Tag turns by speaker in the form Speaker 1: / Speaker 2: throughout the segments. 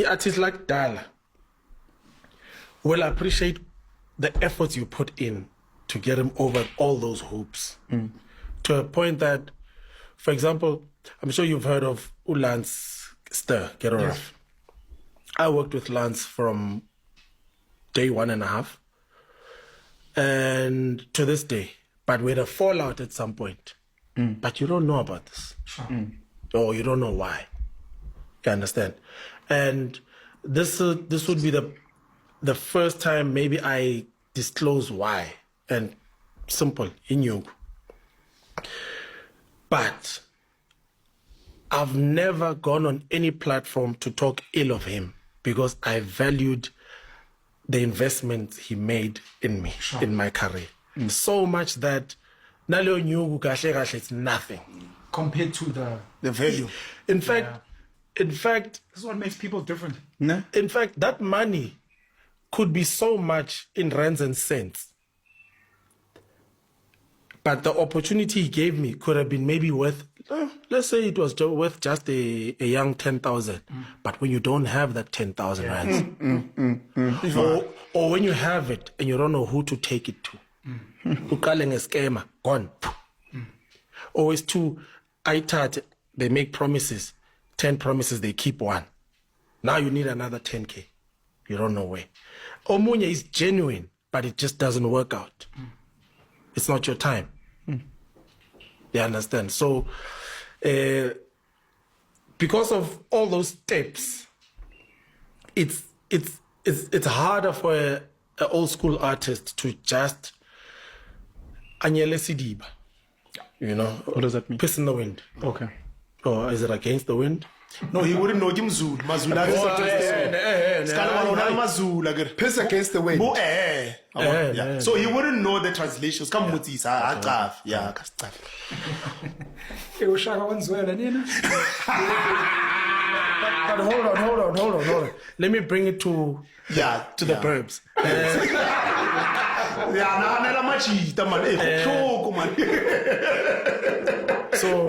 Speaker 1: artists like Dala will appreciate the efforts you put in to get him over all those hoops. To a point that, for example, I'm sure you've heard of Lance Stir, Get Off. Yes. I worked with Lance from day 1.5 and to this day, but we had a fallout at some point. But you don't know about this. Or you don't know why. You understand? And this would be the first time maybe I disclose why. And simple, he knew. But I've never gone on any platform to talk ill of him because I valued the investment he made in me, in my career. So much that Nalo Nyugu kahle it's nothing
Speaker 2: compared to the value.
Speaker 1: In fact,
Speaker 2: this is what makes people different.
Speaker 1: No? In fact, that money could be so much in rands and cents. But the opportunity he gave me could have been maybe worth, let's say it was worth just a young 10,000. But when you don't have that 10,000 rands, or when you have it and you don't know who to take it to, uqale ngeschema, gone. Always two, they make promises, 10 promises, they keep one. Now you need another 10K. You don't know where. Omunye is genuine, but it just doesn't work out. It's not your time. You understand? So, because of all those steps, it's harder for an old school artist to just anyele sidiba. You know?
Speaker 2: What does that mean?
Speaker 1: Piss in the wind.
Speaker 2: Okay.
Speaker 1: Or is it against the wind?
Speaker 3: No, he wouldn't know him Zulu. Mazula
Speaker 4: Piss against the wind.
Speaker 3: Yeah. So he wouldn't know the translations. Come with this. Yeah.
Speaker 1: But hold on. Let me bring it to the verbs. So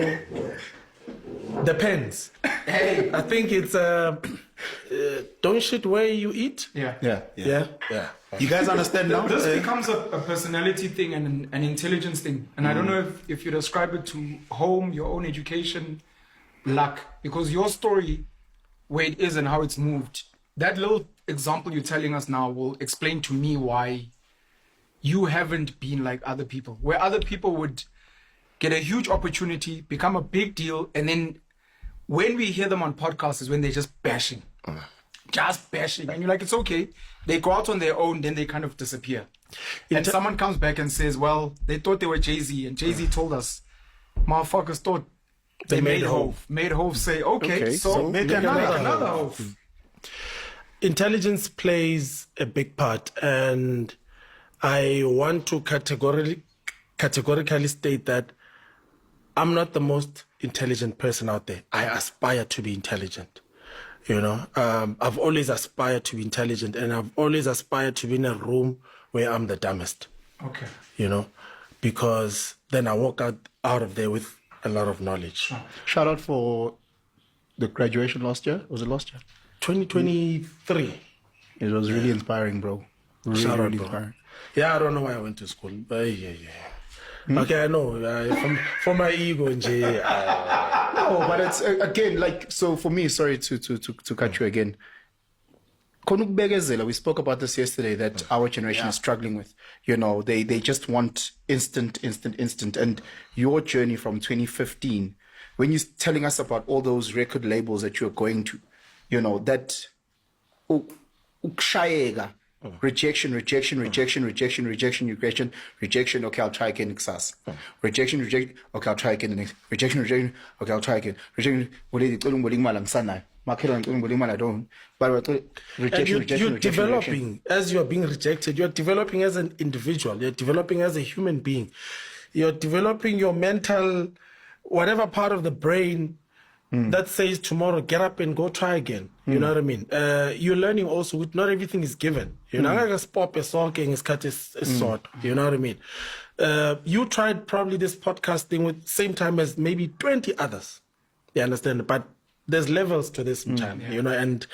Speaker 1: depends.
Speaker 2: Hey,
Speaker 1: I think it's don't shit where you eat.
Speaker 2: Yeah.
Speaker 3: You guys understand now?
Speaker 2: This becomes a personality thing and an intelligence thing. And I don't know if you describe it to home, your own education, luck, because your story, where it is and how it's moved, that little example you're telling us now will explain to me why you haven't been like other people, where other people would get a huge opportunity, become a big deal, and then when we hear them on podcasts is when they're just bashing. And you're like, it's okay. They go out on their own, then they kind of disappear. And someone comes back and says, well, they thought they were Jay-Z, and Jay-Z told us, motherfuckers thought they made Hove. Made Hove say, okay, so make another Hove.
Speaker 1: Intelligence plays a big part, and I want to categorically state that I'm not the most intelligent person out there. I aspire to be intelligent. You know, I've always aspired to be intelligent, and I've always aspired to be in a room where I'm the dumbest.
Speaker 2: Okay.
Speaker 1: You know, because then I walk out of there with a lot of knowledge.
Speaker 4: Shout out for the graduation last year. Was it last year?
Speaker 1: 2023.
Speaker 4: It was really inspiring, bro. Really inspiring.
Speaker 1: Yeah, I don't know why I went to school, but yeah. Okay, I know. From my ego and
Speaker 4: No, but it's again like, so for me. Sorry to cut you again. We spoke about this yesterday, that our generation is struggling with. You know, they just want instant. And your journey from 2015, when you're telling us about all those record labels that you're going to, you know, that rejection. Okay, I'll try again next class. Rejection. Okay, I'll try again the next. Rejection. Okay, I'll try again. Rejection.
Speaker 1: You're developing as you are being rejected. You're developing as an individual. You're developing as a human being. You're developing your mental, whatever part of the brain that says tomorrow, get up and go try again. You know what I mean? You're learning also, not everything is given. You know, like a sport, a song, a cut, a sword. You know what I mean? You tried probably this podcast thing with same time as maybe 20 others. You understand? But there's levels to this time, you know, and